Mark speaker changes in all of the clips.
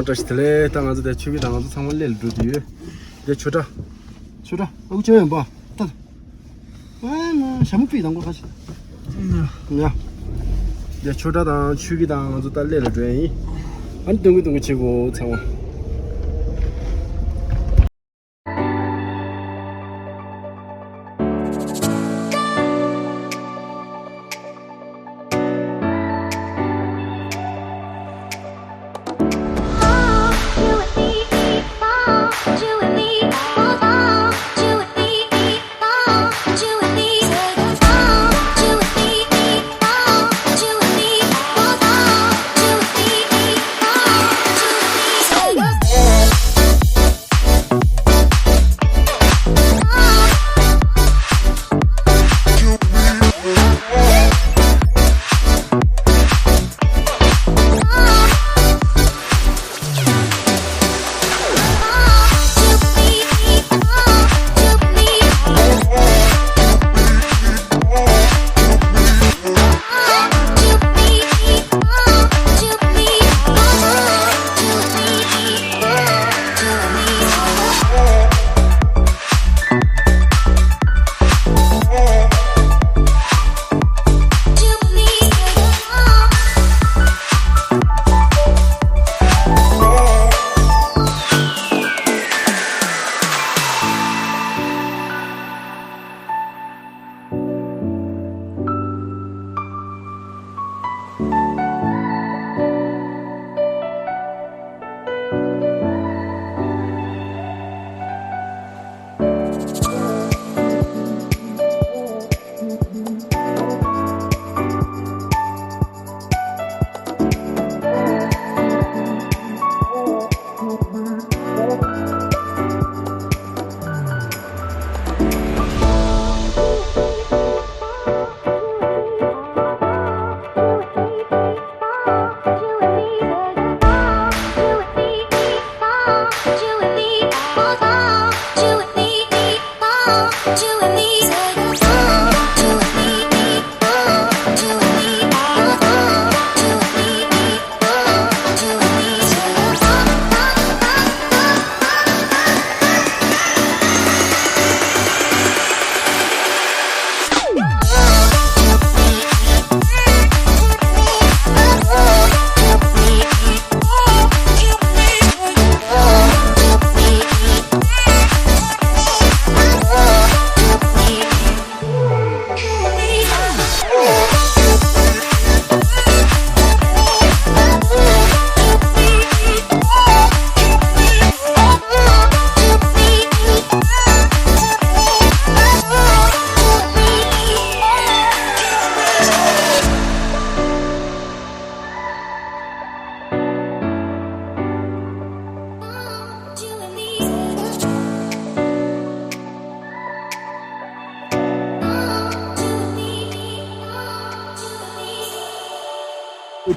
Speaker 1: 다시 당아서 내 축이 당아서 상을 낼 루디 내 초다 어쩌면 봐 따 아나 샴푸 이런 거 가시 야 내 초다당 축이 당아서 딸래를 줘이 안 둥둥 치고 상어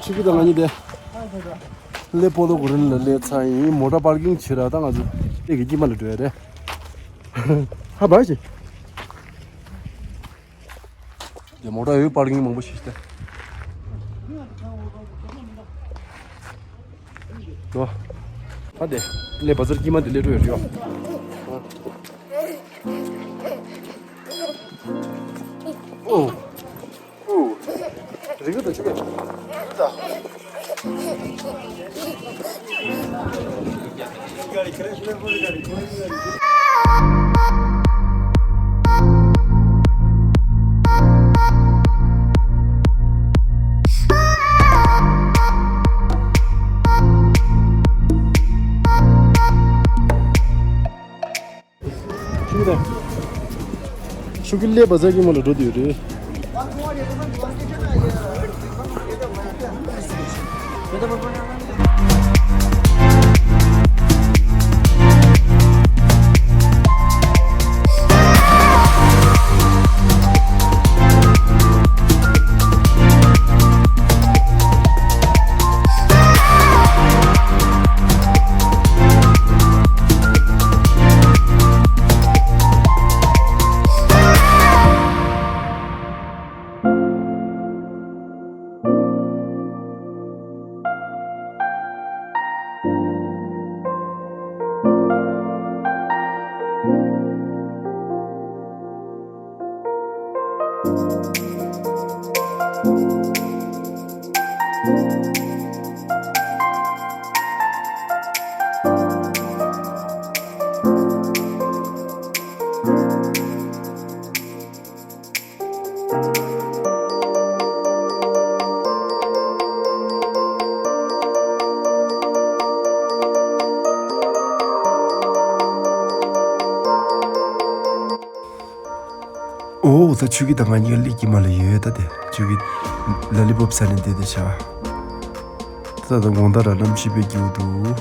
Speaker 1: 축이당 아니대 내 보도 그런 내 차이 모टा 파र्किंग 치라당 아주 이게 기만을 줘야 돼. 하 봐야지. 이제 모टा 여기 파र्किंग 먹고 싶대. 너 하대 내 바저 기만 들려줘요. 오. 이거도 저게 가리 그래 버리 가리 죽이다 죽일래 바자기 뭐로 어디래 다 죽이 당하니 열리기 말이 여다데 죽이 랄리법 사는데 되샤 다다 원다라 남시베 기우도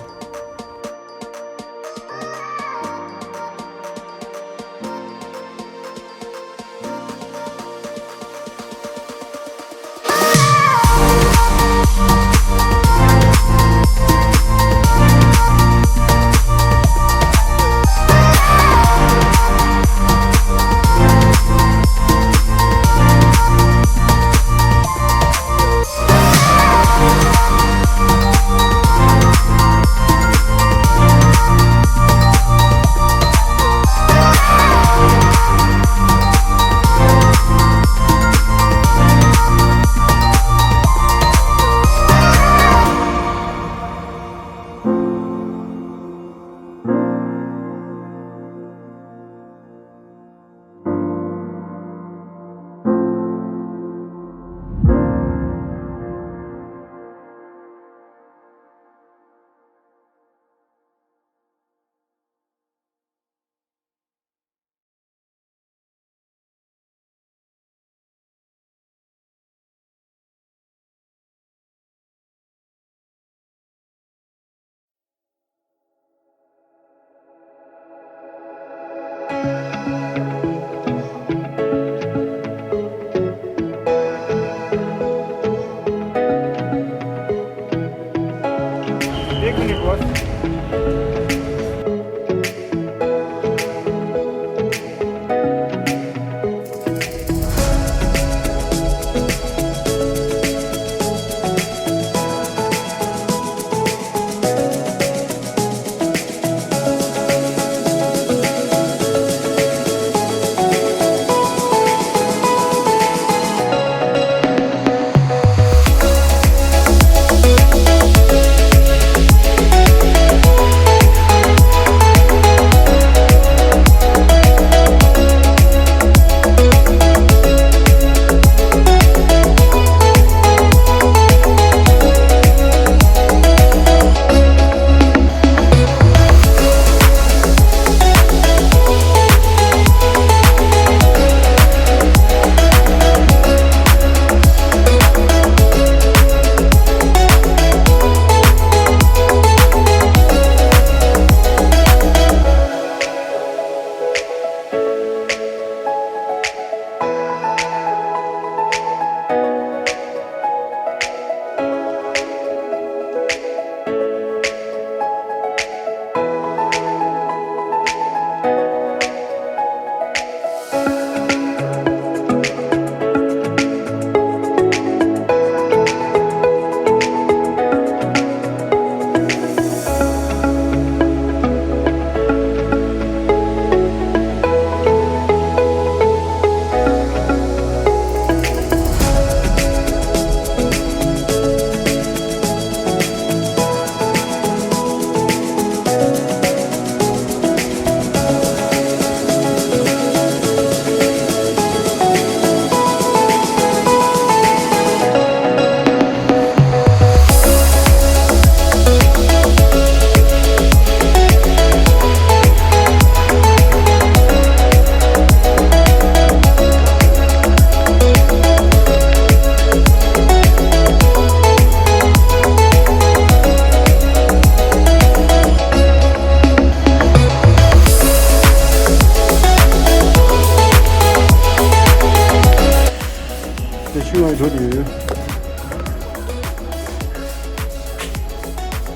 Speaker 1: 저리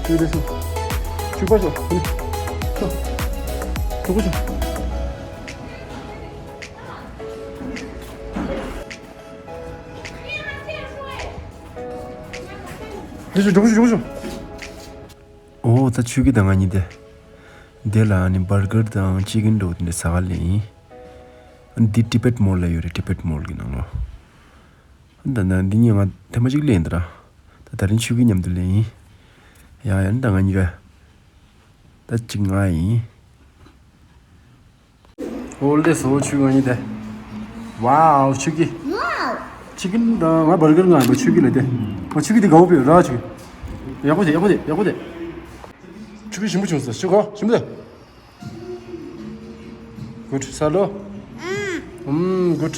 Speaker 1: 저기서 출발해서 저거죠. 저거죠. 오, 다 죽이당 아닌데. 내가 아니 버거당 치킨도 근데 사갈래. 디 티베트 몰래 요래 티베트 몰 기능로. 근데 니가 대마직 렌드라. 다 다른 죽이 냠들래. 야, 연당 아니가. 다 찡아이. 올데서 죽이 아니다. 와우, 죽이. 치킨 다 버거는 거 아니고 죽이래 돼. 죽이도 가오비요. 라 죽이. 야보대. 죽이 신부 줬어. 죽어. 신부대. 굿. 살로. 굿.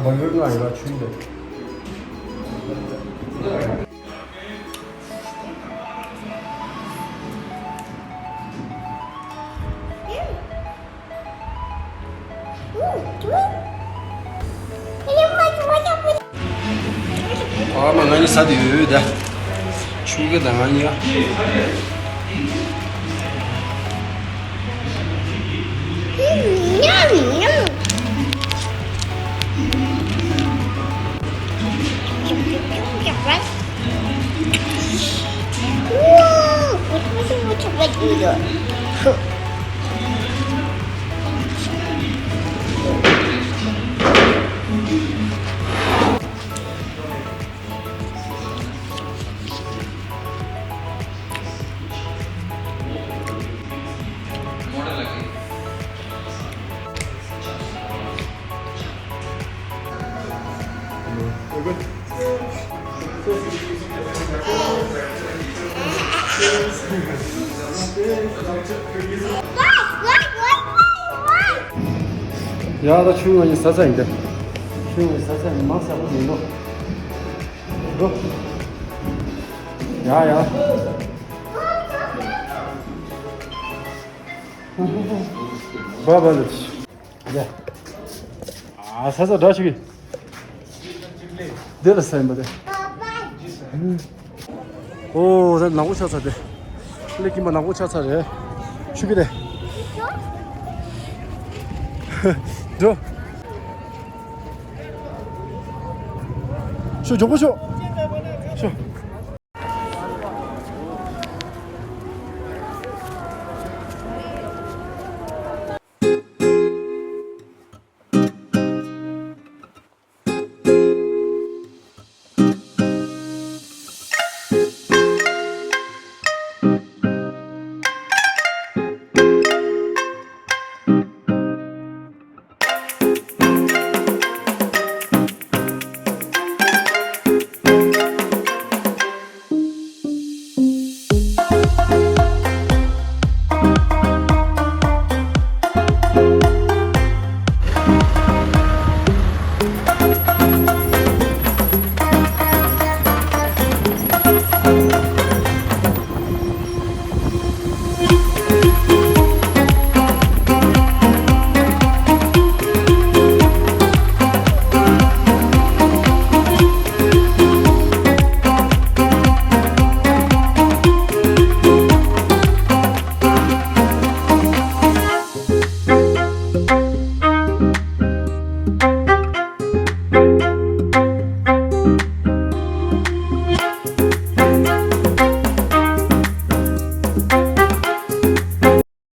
Speaker 1: 먹는 거 아니라 추운데. 아, 망하니 사디다. 추우게 당하니야.
Speaker 2: 우와, 무슨 초콜릿이야?
Speaker 1: Ja, da čujem je sazajde. Čujem je sazajde, masa bude no. Go. Ja, ja. Baba da ci. Ja. 아, 사자 다시기. 내렸어요, 뭐대. 오, 나 나고 쳤어 돼. 이렇게만 나고 쳤어 돼. 죽이래. 줘. 쇼 저거 쇼.